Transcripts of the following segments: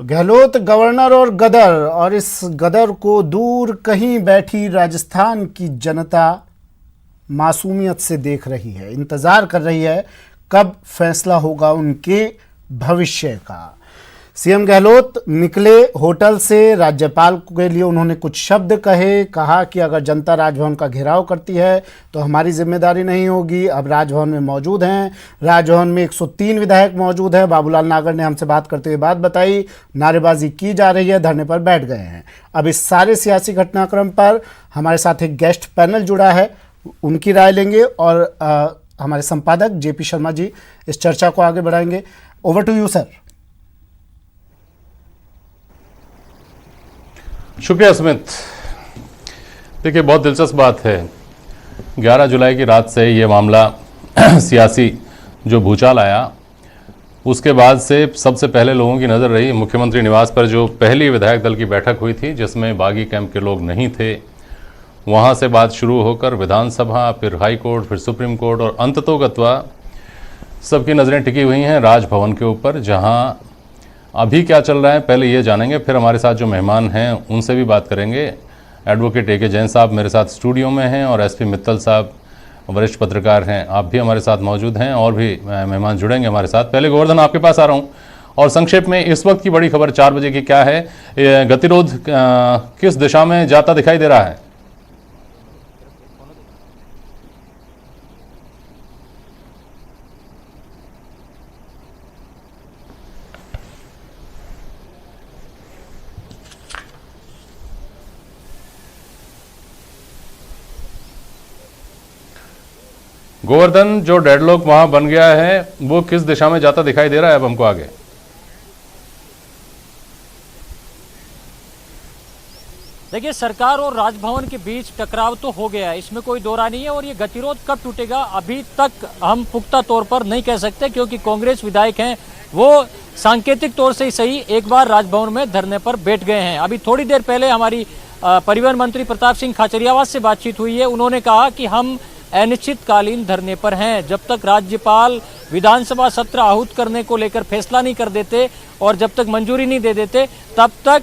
तो गहलोत गवर्नर और गदर, और इस गदर को दूर कहीं बैठी राजस्थान की जनता मासूमियत से देख रही है, इंतजार कर रही है कब फैसला होगा उनके भविष्य का। सीएम गहलोत निकले होटल से, राज्यपाल के लिए उन्होंने कुछ शब्द कहे, कहा कि अगर जनता राजभवन का घेराव करती है तो हमारी जिम्मेदारी नहीं होगी। अब राजभवन में मौजूद हैं, राजभवन में 103 विधायक मौजूद है। बाबूलाल नागर ने हमसे बात करते हुए बात बताई, नारेबाजी की जा रही है, धरने पर बैठ गए हैं। अब इस सारे सियासी घटनाक्रम पर हमारे साथ एक गेस्ट पैनल जुड़ा है, उनकी राय लेंगे और हमारे संपादक जेपी शर्मा जी इस चर्चा को आगे बढ़ाएंगे। Over to you sir. शुक्रिया सुमित। देखिए, बहुत दिलचस्प बात है, 11 जुलाई की रात से ये मामला सियासी जो भूचाल आया, उसके बाद से सबसे पहले लोगों की नज़र रही मुख्यमंत्री निवास पर जो पहली विधायक दल की बैठक हुई थी, जिसमें बागी कैंप के लोग नहीं थे। वहाँ से बात शुरू होकर विधानसभा, फिर हाई कोर्ट, फिर सुप्रीम कोर्ट, और अंततोगत्वा सबकी नज़रें टिकी हुई हैं राजभवन के ऊपर। जहाँ अभी क्या चल रहा है पहले ये जानेंगे, फिर हमारे साथ जो मेहमान हैं उनसे भी बात करेंगे। एडवोकेट ए के जैन साहब मेरे साथ स्टूडियो में हैं और एसपी मित्तल साहब वरिष्ठ पत्रकार हैं, आप भी हमारे साथ मौजूद हैं, और भी मेहमान जुड़ेंगे हमारे साथ। पहले गोवर्धन आपके पास आ रहा हूँ, और संक्षेप में इस वक्त की बड़ी खबर 4 बजे की क्या है? गतिरोध किस दिशा में जाता दिखाई दे रहा है? गोवर्धन, जो डेडलॉक वहां बन गया है वो किस दिशा में जाता दिखाई दे रहा है अब हमको आगे? देखिए, सरकार और राजभवन के बीच टकराव तो हो गया है, इसमें कोई दो राय नहीं है। और ये गतिरोध कब टूटेगा अभी तक हम पुख्ता तौर पर नहीं कह सकते, क्योंकि कांग्रेस विधायक हैं वो सांकेतिक तौर से ही सही एक बार राजभवन में धरने पर बैठ गए हैं। अभी थोड़ी देर पहले हमारी परिवहन मंत्री प्रताप सिंह खाचरियावास से बातचीत हुई है। उन्होंने कहा कि हम अनिश्चितकालीन धरने पर हैं, जब तक राज्यपाल विधानसभा सत्र आहूत करने को लेकर फैसला नहीं कर देते और जब तक मंजूरी नहीं दे देते, तब तक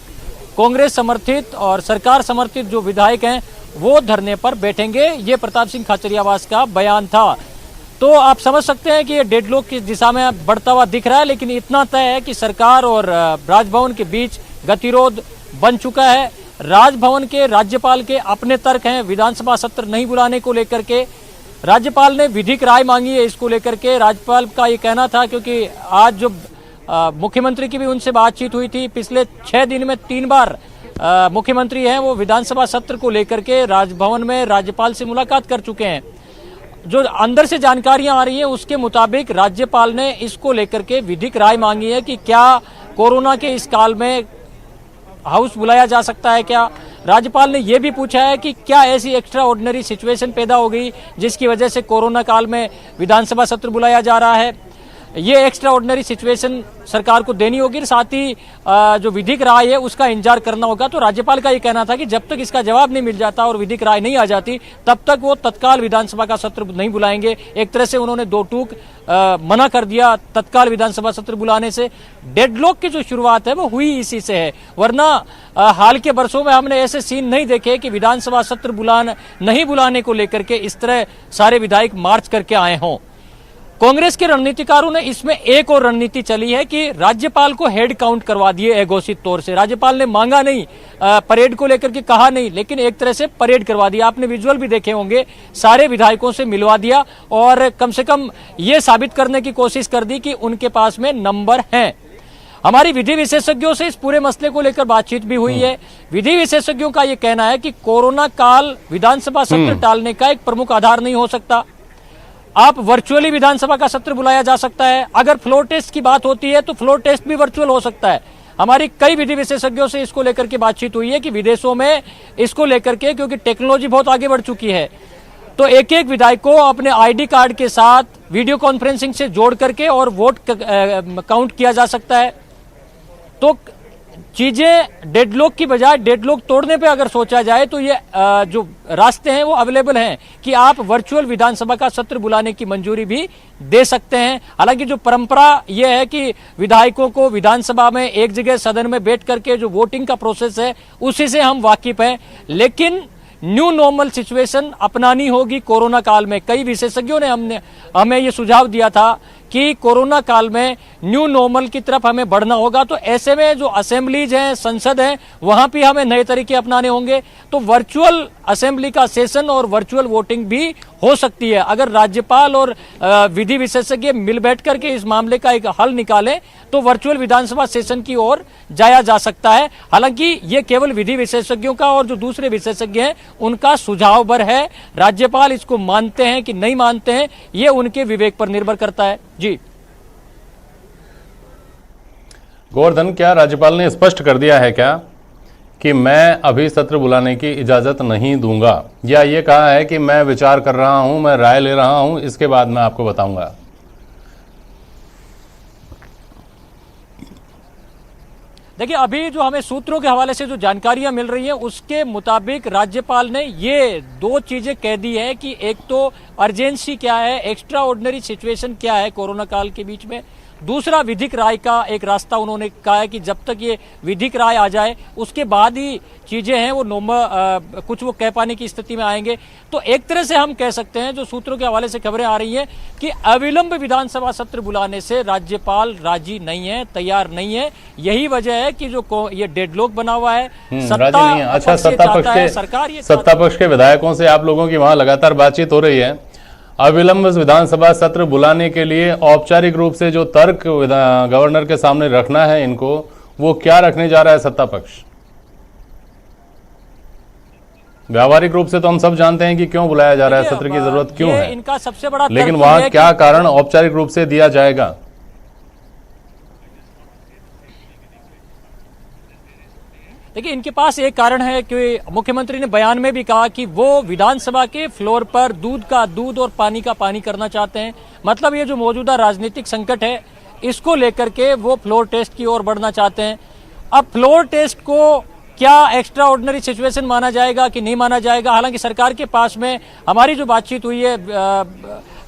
कांग्रेस समर्थित और सरकार समर्थित जो विधायक हैं वो धरने पर बैठेंगे। ये प्रताप सिंह खाचरियावास का बयान था। तो आप समझ सकते हैं कि ये डेडलॉक की दिशा में बढ़ता हुआ दिख रहा है, लेकिन इतना तय है कि सरकार और राजभवन के बीच गतिरोध बन चुका है। राजभवन के राज्यपाल के अपने तर्क हैं विधानसभा सत्र नहीं बुलाने को लेकर के। राज्यपाल ने विधिक राय मांगी है इसको लेकर के। राज्यपाल का ये कहना था, क्योंकि आज जो मुख्यमंत्री की भी उनसे बातचीत हुई थी, पिछले 6 दिन में 3 बार मुख्यमंत्री हैं वो विधानसभा सत्र को लेकर के राजभवन में राज्यपाल से मुलाकात कर चुके हैं। जो अंदर से जानकारियां आ रही हैं उसके मुताबिक राज्यपाल ने इसको लेकर के विधिक राय मांगी है कि क्या कोरोना के इस काल में हाउस बुलाया जा सकता है। क्या राज्यपाल ने यह भी पूछा है कि क्या ऐसी एक्स्ट्रा ऑर्डिनरी सिचुएशन पैदा हो गई जिसकी वजह से कोरोना काल में विधानसभा सत्र बुलाया जा रहा है। ये एक्स्ट्रा ऑर्डिनरी सिचुएशन सरकार को देनी होगी, साथ ही जो विधिक राय है उसका इंतजार करना होगा। तो राज्यपाल का ये कहना था कि जब तक इसका जवाब नहीं मिल जाता और विधिक राय नहीं आ जाती, तब तक वो तत्काल विधानसभा का सत्र नहीं बुलाएंगे। एक तरह से उन्होंने दो टूक मना कर दिया तत्काल विधानसभा सत्र बुलाने से। डेडलॉक की जो शुरुआत है वो हुई इसी से है, वरना हाल के वर्षों में हमने ऐसे सीन नहीं देखे कि विधानसभा सत्र नहीं बुलाने को लेकर के इस तरह सारे विधायक मार्च करके आए हों। कांग्रेस के रणनीतिकारों ने इसमें एक और रणनीति चली है कि राज्यपाल को हेड काउंट करवा दिए अघोषित तौर से। राज्यपाल ने मांगा नहीं, परेड को लेकर के कहा नहीं, लेकिन एक तरह से परेड करवा दिया। आपने विजुअल भी देखे होंगे, सारे विधायकों से मिलवा दिया और कम से कम ये साबित करने की कोशिश कर दी कि उनके पास में नंबर हैं। हमारी विधि विशेषज्ञों से इस पूरे मसले को लेकर बातचीत भी हुई है। विधि विशेषज्ञों का यह कहना है कि कोरोना काल विधानसभा सत्र टालने का एक प्रमुख आधार नहीं हो सकता। आप वर्चुअली विधानसभा का सत्र बुलाया जा सकता है। अगर फ्लोर टेस्ट की बात होती है तो फ्लोर टेस्ट भी वर्चुअल हो सकता है। हमारी कई विधि विशेषज्ञों से इसको लेकर के बातचीत हुई है कि विदेशों में इसको लेकर के, क्योंकि टेक्नोलॉजी बहुत आगे बढ़ चुकी है, तो एक एक विधायक को अपने आईडी कार्ड के साथ वीडियो कॉन्फ्रेंसिंग से जोड़ करके और वोट काउंट किया जा सकता है। तो चीजें डेडलॉक की बजाय डेडलॉक तोड़ने पे अगर सोचा जाए तो ये जो रास्ते हैं वो अवेलेबल हैं कि आप वर्चुअल विधानसभा का सत्र बुलाने की मंजूरी भी दे सकते हैं। हालांकि जो परंपरा ये है कि विधायकों को विधानसभा में एक जगह सदन में बैठ करके जो वोटिंग का प्रोसेस है उसी से हम वाकिफ हैं, लेकिन न्यू नॉर्मल सिचुएशन अपनानी होगी कोरोना काल में। कई विशेषज्ञों ने हमें ये सुझाव दिया था कि कोरोना काल में न्यू नॉर्मल की तरफ हमें बढ़ना होगा, तो ऐसे में जो असेंबलीज हैं, संसद है, वहां भी हमें नए तरीके अपनाने होंगे। तो वर्चुअल असेंबली का सेशन और वर्चुअल वोटिंग भी हो सकती है। अगर राज्यपाल और विधि विशेषज्ञ मिल बैठ करके इस मामले का एक हल निकालें तो वर्चुअल विधानसभा सेशन की ओर जाया जा सकता है। हालांकि ये केवल विधि विशेषज्ञों का और जो दूसरे विशेषज्ञ हैं उनका सुझाव भर है। राज्यपाल इसको मानते हैं कि नहीं मानते हैं, ये उनके विवेक पर निर्भर करता है। जी गोवर्धन, क्या राज्यपाल ने स्पष्ट कर दिया है क्या कि मैं अभी सत्र बुलाने की इजाजत नहीं दूंगा, या ये कहा है कि मैं विचार कर रहा हूं, मैं राय ले रहा हूं, इसके बाद मैं आपको बताऊंगा? देखिए, अभी जो हमें सूत्रों के हवाले से जो जानकारियां मिल रही हैं उसके मुताबिक राज्यपाल ने ये दो चीजें कह दी है कि एक तो अर्जेंसी क्या है, एक्स्ट्रा ऑर्डिनरी सिचुएशन क्या है कोरोना काल के बीच में, दूसरा विधिक राय का एक रास्ता उन्होंने कहा है कि जब तक ये विधिक राय आ जाए उसके बाद ही चीजें हैं वो कुछ वो कह पाने की स्थिति में आएंगे। तो एक तरह से हम कह सकते हैं, जो सूत्रों के हवाले से खबरें आ रही हैं, कि अविलंब विधानसभा सत्र बुलाने से राज्यपाल राजी नहीं है, तैयार नहीं है। यही वजह है कि जो ये डेडलॉक बना हुआ है, राजी नहीं है। अच्छा, सत्ता पक्ष के विधायकों से आप लोगों की वहां लगातार बातचीत हो रही है। अविलंब विधानसभा सत्र बुलाने के लिए औपचारिक रूप से जो तर्क गवर्नर के सामने रखना है इनको, वो क्या रखने जा रहा है सत्ता पक्ष? व्यावहारिक रूप से तो हम सब जानते हैं कि क्यों बुलाया जा रहा है, सत्र की जरूरत क्यों है, इनका सबसे बड़ा, लेकिन वहां क्या कारण औपचारिक रूप से दिया जाएगा? देखिए, इनके पास एक कारण है कि मुख्यमंत्री ने बयान में भी कहा कि वो विधानसभा के फ्लोर पर दूध का दूध और पानी का पानी करना चाहते हैं। मतलब ये जो मौजूदा राजनीतिक संकट है इसको लेकर के वो फ्लोर टेस्ट की ओर बढ़ना चाहते हैं। अब फ्लोर टेस्ट को क्या एक्स्ट्रा ऑर्डिनरी सिचुएशन माना जाएगा कि नहीं माना जाएगा, हालांकि सरकार के पास में हमारी जो बातचीत हुई है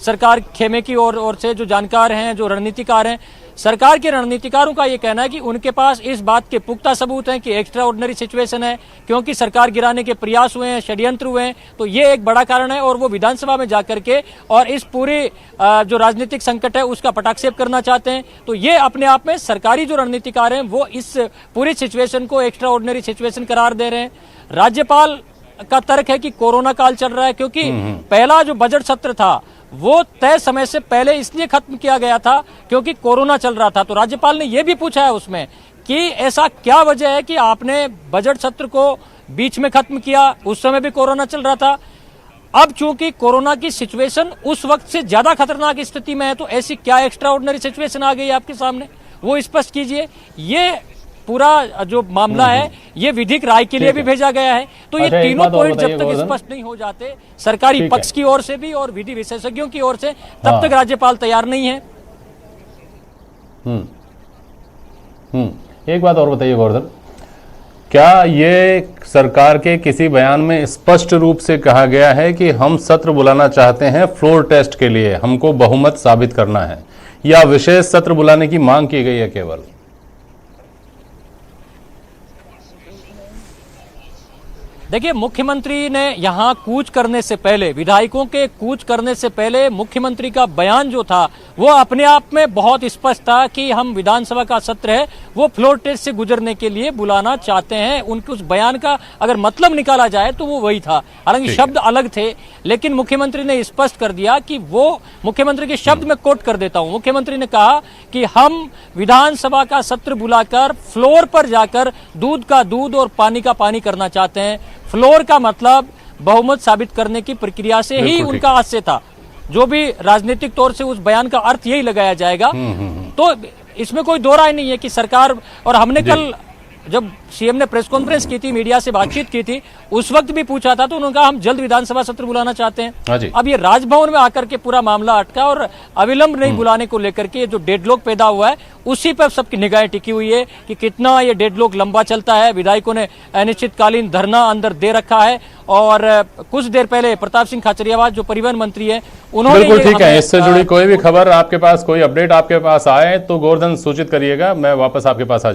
सरकार खेमे की ओर से जो जानकार हैं, जो रणनीतिकार हैं, सरकार के रणनीतिकारों का ये कहना है कि उनके पास इस बात के पुख्ता सबूत हैं कि एक्स्ट्रा ऑर्डिनरी सिचुएशन है, क्योंकि सरकार गिराने के प्रयास हुए हैं, षड्यंत्र हुए हैं। तो ये एक बड़ा कारण है और वो विधानसभा में जाकर के और इस पूरे जो राजनीतिक संकट है उसका पटाक्षेप करना चाहते हैं। तो ये अपने आप में सरकारी जो रणनीतिकार हैं वो इस पूरी सिचुएशन को एक्स्ट्रा ऑर्डिनरी सिचुएशन करार दे रहे हैं। राज्यपाल का तर्क है कि कोरोना काल चल रहा है, क्योंकि पहला जो बजट सत्र था वो तय समय से पहले इसलिए खत्म किया गया था क्योंकि कोरोना चल रहा था। तो राज्यपाल ने यह भी पूछा है उसमें कि ऐसा क्या वजह है कि आपने बजट सत्र को बीच में खत्म किया, उस समय भी कोरोना चल रहा था। अब चूंकि कोरोना की सिचुएशन उस वक्त से ज्यादा खतरनाक स्थिति में है, तो ऐसी क्या एक्स्ट्रा ऑर्डिनरी सिचुएशन आ गई आपके सामने, वो स्पष्ट कीजिए। ये पूरा जो मामला है ये विधिक राय के लिए भी भेजा गया है। तो ये तीनों पॉइंट जब तक स्पष्ट नहीं हो जाते सरकारी पक्ष की ओर से भी और विधि विशेषज्ञों की ओर से, तब तक राज्यपाल तैयार नहीं है। एक बात और बताइए गोवर्धन, क्या ये सरकार के किसी बयान में स्पष्ट रूप से कहा गया है कि हम सत्र बुलाना चाहते हैं फ्लोर टेस्ट के लिए, हमको बहुमत साबित करना है, या विशेष सत्र बुलाने की मांग की गई है केवल? देखिए, मुख्यमंत्री ने यहां कूच करने से पहले, विधायकों के कूच करने से पहले मुख्यमंत्री का बयान जो था वो अपने आप में बहुत स्पष्ट था कि हम विधानसभा का सत्र है वो फ्लोर टेस्ट से गुजरने के लिए बुलाना चाहते हैं। उनके उस बयान का अगर मतलब निकाला जाए तो वो वही था, हालांकि शब्द अलग थे, लेकिन मुख्यमंत्री ने स्पष्ट कर दिया कि वो, मुख्यमंत्री के शब्द में कोट कर देता हूं, मुख्यमंत्री ने कहा कि हम विधानसभा का सत्र बुलाकर फ्लोर पर जाकर दूध का दूध और पानी का पानी करना चाहते हैं। फ्लोर का मतलब बहुमत साबित करने की प्रक्रिया से ही उनका हास्य था। जो भी राजनीतिक तौर से उस बयान का अर्थ यही लगाया जाएगा। तो इसमें कोई दो राय नहीं है कि सरकार, और हमने कल जब सीएम ने प्रेस कॉन्फ्रेंस की थी, मीडिया से बातचीत की थी, उस वक्त भी पूछा था तो उन्होंने कहा हम जल्द विधानसभा सत्र बुलाना चाहते हाँ हैं। जी। अब ये राजभवन में आकर के पूरा मामला अटका और अविलंब नहीं बुलाने को लेकर के जो डेडलॉक पैदा हुआ है उसी पर सबकी निगाहें टिकी हुई है कि कितना ये डेडलॉक लंबा चलता है। विधायकों ने अनिश्चितकालीन धरना अंदर दे रखा है और कुछ देर पहले प्रताप सिंह खाचरियावास जो परिवहन मंत्री है उन्होंने बिल्कुल ठीक है। इससे जुड़ी कोई भी खबर आपके पास, कोई अपडेट आपके पास आए तो गोवर्धन सूचित करिएगा, मैं वापस आपके पास आ